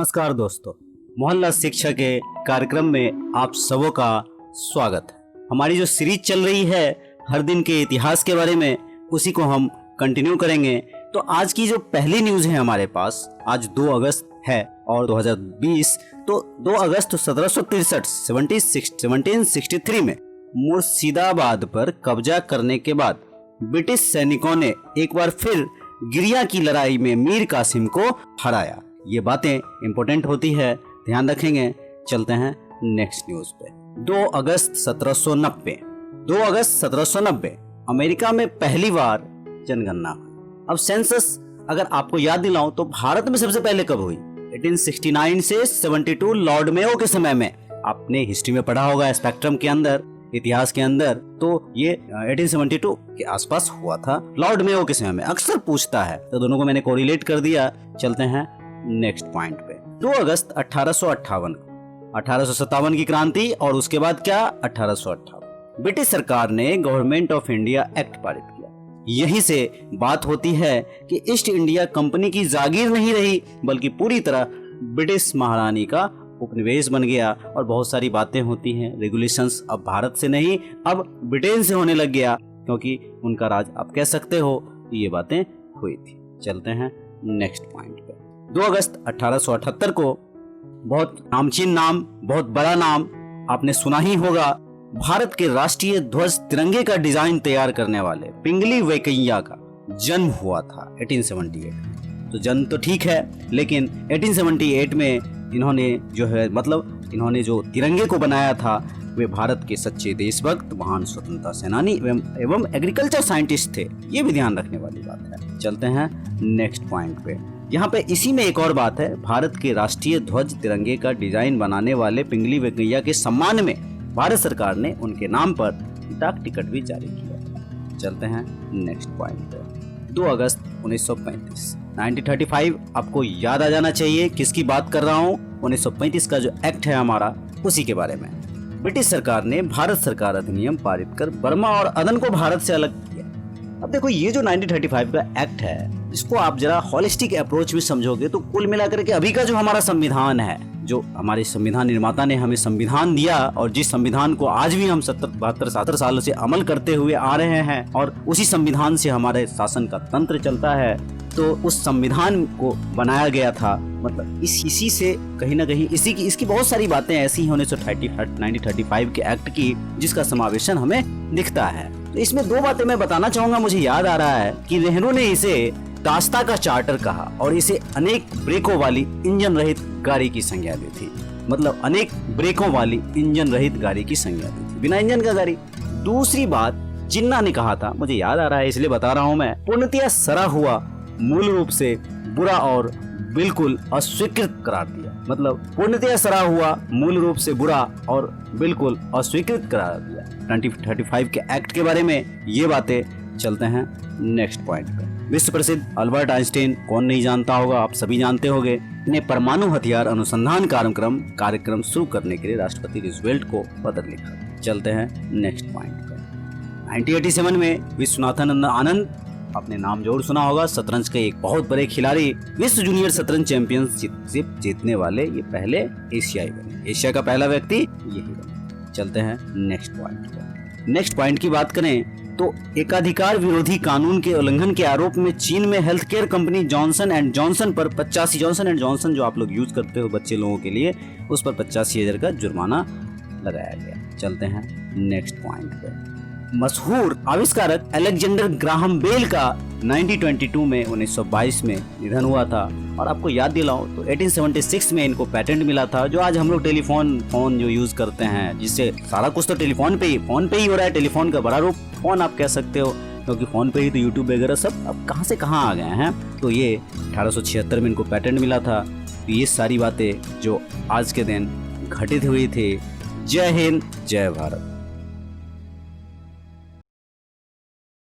नमस्कार दोस्तों, मोहल्ला शिक्षा के कार्यक्रम में आप सबों का स्वागत है। हमारी जो सीरीज चल रही है हर दिन के इतिहास के बारे में, उसी को हम कंटिन्यू करेंगे। तो आज की जो पहली न्यूज है हमारे पास, आज 2 अगस्त है और 2020, तो 2 अगस्त 1763 1763 में मुर्शिदाबाद पर कब्जा करने के बाद ब्रिटिश सैनिकों ने एक बार फिर गिरिया की लड़ाई में मीर कासिम को हराया। ये बातें इंपॉर्टेंट होती है, ध्यान रखेंगे। चलते हैं नेक्स्ट न्यूज पे। 2 अगस्त 1790 2 अगस्त 1790 अमेरिका में पहली बार जनगणना हुई। अब सेंसस अगर आपको याद दिलाऊं तो भारत में सबसे पहले कब हुई? 1869 से 72 लॉर्ड मेयो के समय में। आपने हिस्ट्री में पढ़ा होगा, स्पेक्ट्रम के अंदर, इतिहास के अंदर, तो ये 1872 के आसपास हुआ था, लॉर्ड मेयो के समय में। अक्सर पूछता है, तो दोनों को मैंने कोरिलेट कर दिया। चलते हैं नेक्स्ट पॉइंट पे। 2 अगस्त 1857 की क्रांति, और उसके बाद क्या? 1858 ब्रिटिश सरकार ने गवर्नमेंट ऑफ इंडिया एक्ट पारित किया। यही से बात होती है कि ईस्ट इंडिया कंपनी की जागीर नहीं रही, बल्कि पूरी तरह ब्रिटिश महारानी का उपनिवेश बन गया। और बहुत सारी बातें होती हैं, रेगुलेशंस अब भारत से नहीं, अब ब्रिटेन से होने लग गया, क्योंकि उनका राज आप कह सकते हो। ये बातें हुई थी। चलते हैं नेक्स्ट पॉइंट पे। 2 अगस्त 1878 को बहुत नामचीन नाम, बहुत बड़ा नाम आपने सुना ही होगा, भारत के राष्ट्रीय ध्वज तिरंगे का डिजाइन तैयार करने वाले पिंगली वेंकैया का जन्म हुआ था 1878। तो जन्म तो ठीक है, लेकिन 1878 में इन्होंने इन्होंने जो तिरंगे को बनाया था, वे भारत के सच्चे देशभक्त, महान स्वतंत्रता सेनानी एवं एग्रीकल्चर साइंटिस्ट थे। ये भी ध्यान रखने वाली बात है। चलते हैं नेक्स्ट पॉइंट पे। यहाँ पे इसी में एक और बात है, भारत के राष्ट्रीय ध्वज तिरंगे का डिजाइन बनाने वाले पिंगली वेंकैया के सम्मान में भारत सरकार ने उनके नाम पर डाक टिकट भी जारी किया। चलते हैं नेक्स्ट पॉइंट पे। 2 अगस्त 1935 1935 आपको याद आ जाना चाहिए किसकी बात कर रहा हूँ। 1935 का जो एक्ट है हमारा, उसी के बारे में। ब्रिटिश सरकार ने भारत सरकार अधिनियम पारित कर बर्मा और अदन को भारत से अलग किया। अब देखो, ये जो 1935 का एक्ट है, इसको आप जरा हॉलिस्टिक अप्रोच में समझोगे तो कुल मिलाकर के अभी का जो हमारा संविधान है, जो हमारे संविधान निर्माता ने हमें संविधान दिया, और जिस संविधान को आज भी हम 70-72 सालों से अमल करते हुए आ रहे हैं, और उसी संविधान से हमारे शासन का तंत्र चलता है, तो उस संविधान को बनाया गया था। मतलब इसी से कहीं ना कहीं इसकी बहुत सारी बातें ऐसी हैं 1935 के एक्ट की, जिसका समावेशन हमें दिखता है। तो इसमें 2 बातें मैं बताना चाहूंगा। मुझे याद आ रहा है कि नेहरू ने इसे दास्ता का चार्टर कहा, और इसे अनेक ब्रेकों वाली इंजन रहित गाड़ी की संज्ञा दी थी। मतलब अनेक ब्रेकों वाली इंजन रहित गाड़ी की संज्ञा दी थी, बिना इंजन का गाड़ी। दूसरी बात जिन्ना ने कहा था, मुझे याद आ रहा है इसलिए बता रहा हूं मैं, पूर्णतया सड़ा हुआ मूल रूप से बुरा और बिल्कुल अस्वीकृत करार दिया। मतलब पूर्णतया सड़ा हुआ, मूल रूप से बुरा और बिल्कुल अस्वीकृत करार दिया 1935 के एक्ट के बारे में। ये बातें। चलते हैं नेक्स्ट पॉइंट पर। विश्व प्रसिद्ध अल्बर्ट आइंस्टाइन, कौन नहीं जानता होगा, आप सभी जानते होंगे, ने परमाणु हथियार अनुसंधान कार्यक्रम शुरू करने के लिए राष्ट्रपति रूजवेल्ट को पत्र लिखा। चलते हैं नेक्स्ट पॉइंट पर। 1987 में विश्वनाथन आनंद, आपने नाम जरूर सुना होगा, शतरंज के एक बहुत बड़े खिलाड़ी, विश्व जूनियर शतरंज चैंपियनशिप जीतने वाले ये पहले एशियाई बने। एशिया का पहला व्यक्ति यही बने। चलते हैं नेक्स्ट पॉइंट पर। नेक्स्ट पॉइंट की बात करें तो एकाधिकार विरोधी कानून के उल्लंघन के आरोप में चीन में health care company Johnson and Johnson पर 85, जॉनसन एंड जॉनसन जो आप लोग यूज करते हो बच्चे लोगों के लिए, उस पर 85,000 का जुर्माना लगाया गया। चलते हैं नेक्स्ट पॉइंट पे। मशहूर आविष्कारक अलेक्जेंडर ग्राहम बेल का 1922 में निधन हुआ था। और आपको याद दिलाऊं तो 1876 में इनको पेटेंट मिला था, जो आज हम लोग फोन जो यूज करते हैं, जिससे सारा कुछ तो फोन पे ही हो रहा है। टेलीफोन का बड़ा रूप फोन आप कह सकते हो, क्योंकि फोन पे ही तो यूट्यूब वगैरह सब अब कहां से कहां आ गए हैं। तो ये 1876 में इनको पेटेंट मिला था। तो ये सारी बातें जो आज के दिन घटित हुई थी। जय हिंद, जय भारत।